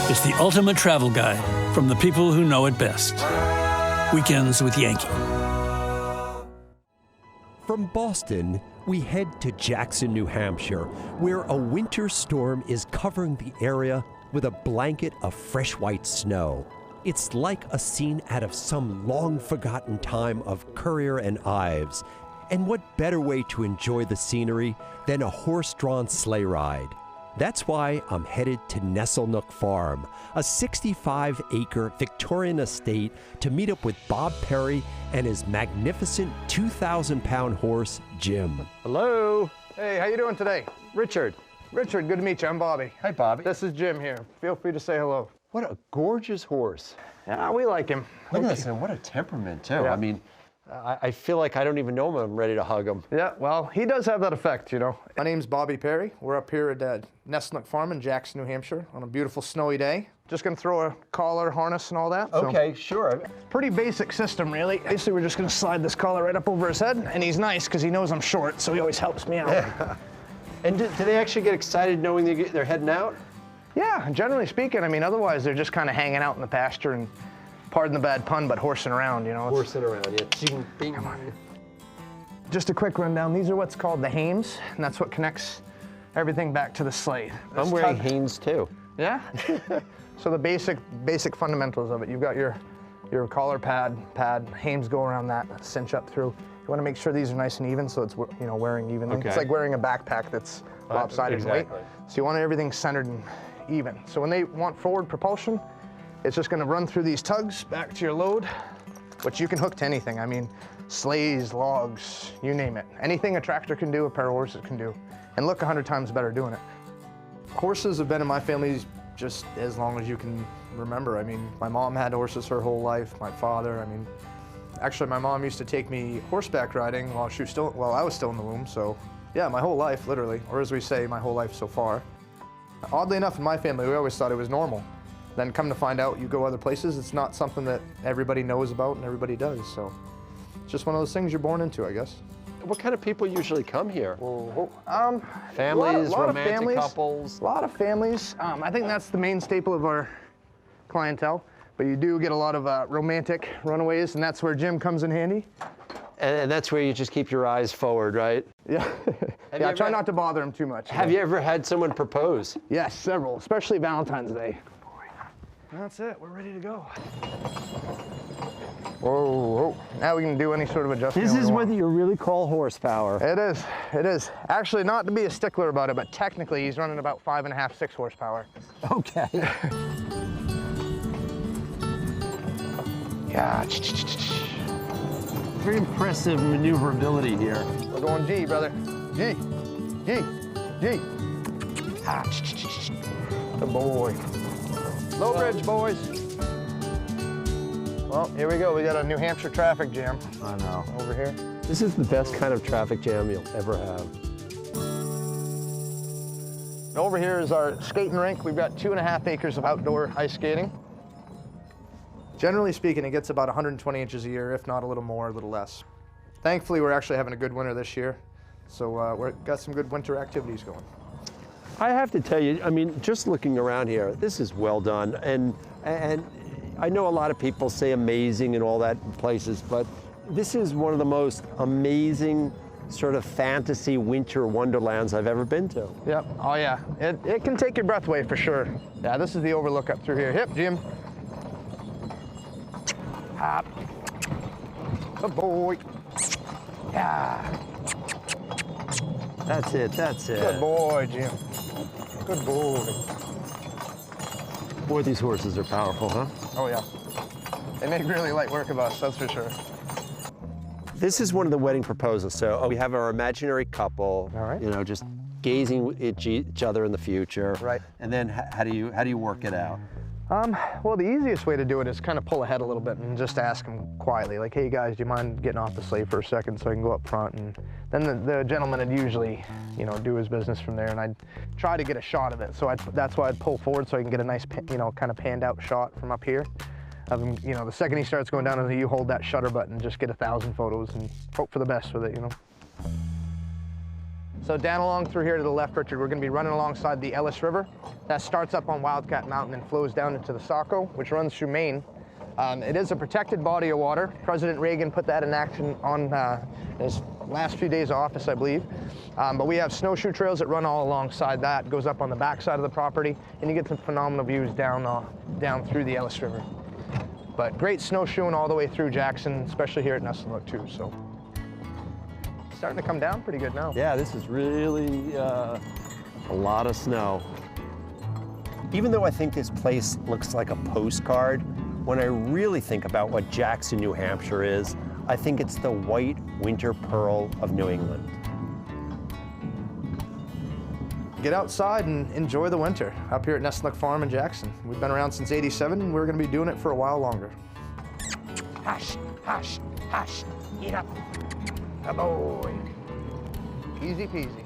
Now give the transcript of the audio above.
is the ultimate travel guide from the people who know it best. Weekends with Yankee. From Boston, we head to Jackson, New Hampshire, where a winter storm is covering the area with a blanket of fresh white snow. It's like a scene out of some long-forgotten time of Currier and Ives. And what better way to enjoy the scenery than a horse-drawn sleigh ride? That's why I'm headed to Nestlenook Farm, a 65-acre Victorian estate, to meet up with Bob Perry and his magnificent 2,000-pound horse, Jim. Hello. Hey, how you doing today? Richard. Richard, good to meet you. I'm Bobby. Hi, Bobby. This is Jim here. Feel free to say hello. What a gorgeous horse. Yeah, we like him. Look at this, and what a temperament, too. Yeah. I mean, I feel like I don't even know him. I'm ready to hug him. Yeah, well, he does have that effect, you know. My name's Bobby Perry. We're up here at Nestlenook Farm in Jackson, New Hampshire on a beautiful snowy day. Just gonna throw a collar, harness, and all that. Okay, sure. Pretty basic system, really. Basically, we're just gonna slide this collar right up over his head, and he's nice because he knows I'm short, so he always helps me out. Yeah. And do they actually get excited knowing they're heading out? Yeah, generally speaking. I mean, otherwise they're just kind of hanging out in the pasture and, pardon the bad pun, but horsing around, you know. Horsing around, yeah. Ching, bing. Come on. Just a quick rundown. These are what's called the hames, and that's what connects everything back to the sleigh. I'm wearing Hanes too. Yeah? So the basic fundamentals of it. You've got your collar pad, hames go around that, cinch up through. You want to make sure these are nice and even, so it's, you know, wearing evenly. Okay. It's like wearing a backpack that's lopsided in weight. So you want everything centered and even. So when they want forward propulsion, it's just going to run through these tugs back to your load, which you can hook to anything. I mean, sleighs, logs, you name it. Anything a tractor can do, a pair of horses can do, and look 100 times better doing it. Horses have been in my family just as long as you can remember. I mean, my mom had horses her whole life, my father, I mean, actually my mom used to take me horseback riding while I was still in the womb, so yeah, my whole life, literally, or as we say, my whole life so far. Oddly enough, in my family, we always thought it was normal. Then come to find out, you go other places, it's not something that everybody knows about and everybody does, so it's just one of those things you're born into, I guess. What kind of people usually come here? Families, romantic couples? A lot of families. I think that's the main staple of our clientele, but you do get a lot of romantic runaways, and that's where Jim comes in handy. And that's where you just keep your eyes forward, right? Yeah. Yeah, I try not to bother him too much. Have you ever had someone propose? Yes, several, especially Valentine's Day. That's it, we're ready to go. Whoa. Now we can do any sort of adjustment. This is what you really call horsepower. It is. Actually, not to be a stickler about it, but technically he's running about 5.5, 6 horsepower. Okay. Yeah. Very impressive maneuverability here. We're going G, brother. G. Ah. Good boy. Low bridge, boys. Well, here we go. We got a New Hampshire traffic jam. I know. Over here. This is the best kind of traffic jam you'll ever have. And over here is our skating rink. We've got 2.5 acres of outdoor ice skating. Generally speaking, it gets about 120 inches a year, if not a little more, a little less. Thankfully, we're actually having a good winter this year, so we've got some good winter activities going. I have to tell you, I mean, just looking around here, this is well done. And I know a lot of people say amazing and all that in places, but this is one of the most amazing sort of fantasy winter wonderlands I've ever been to. Yep, oh yeah. It can take your breath away for sure. Yeah, this is the overlook up through here. Hip, Jim. Hop. Good boy. Yeah. That's it. Good boy, Jim. Good boy. Boy, these horses are powerful, huh? Oh yeah. They make really light work of us, that's for sure. This is one of the wedding proposals. So we have our imaginary couple, all right, you know, just gazing at each other in the future. Right. And then how do you work it out? Well, the easiest way to do it is kind of pull ahead a little bit and just ask them quietly, like, hey guys, do you mind getting off the sleigh for a second so I can go up front? And then the gentleman would usually, you know, do his business from there, and I'd try to get a shot of it. So that's why I'd pull forward so I can get a nice, you know, kind of panned out shot from up here. Of him, you know, the second he starts going down, you hold that shutter button, just get 1,000 photos and hope for the best with it, you know. So down along through here to the left, Richard, we're going to be running alongside the Ellis River. That starts up on Wildcat Mountain and flows down into the Saco, which runs through Maine. It is a protected body of water. President Reagan put that in action on his last few days of office, I believe. But we have snowshoe trails that run all alongside that. It goes up on the back side of the property, and you get some phenomenal views down through the Ellis River. But great snowshoeing all the way through Jackson, especially here at Nestlenook too. So starting to come down pretty good now. Yeah, this is really a lot of snow. Even though I think this place looks like a postcard, when I really think about what Jackson, New Hampshire is, I think it's the white winter pearl of New England. Get outside and enjoy the winter up here at Nestlenook Farm in Jackson. We've been around since '87, and we're going to be doing it for a while longer. Hush, hush, hush, eat up. Hello. Easy peasy.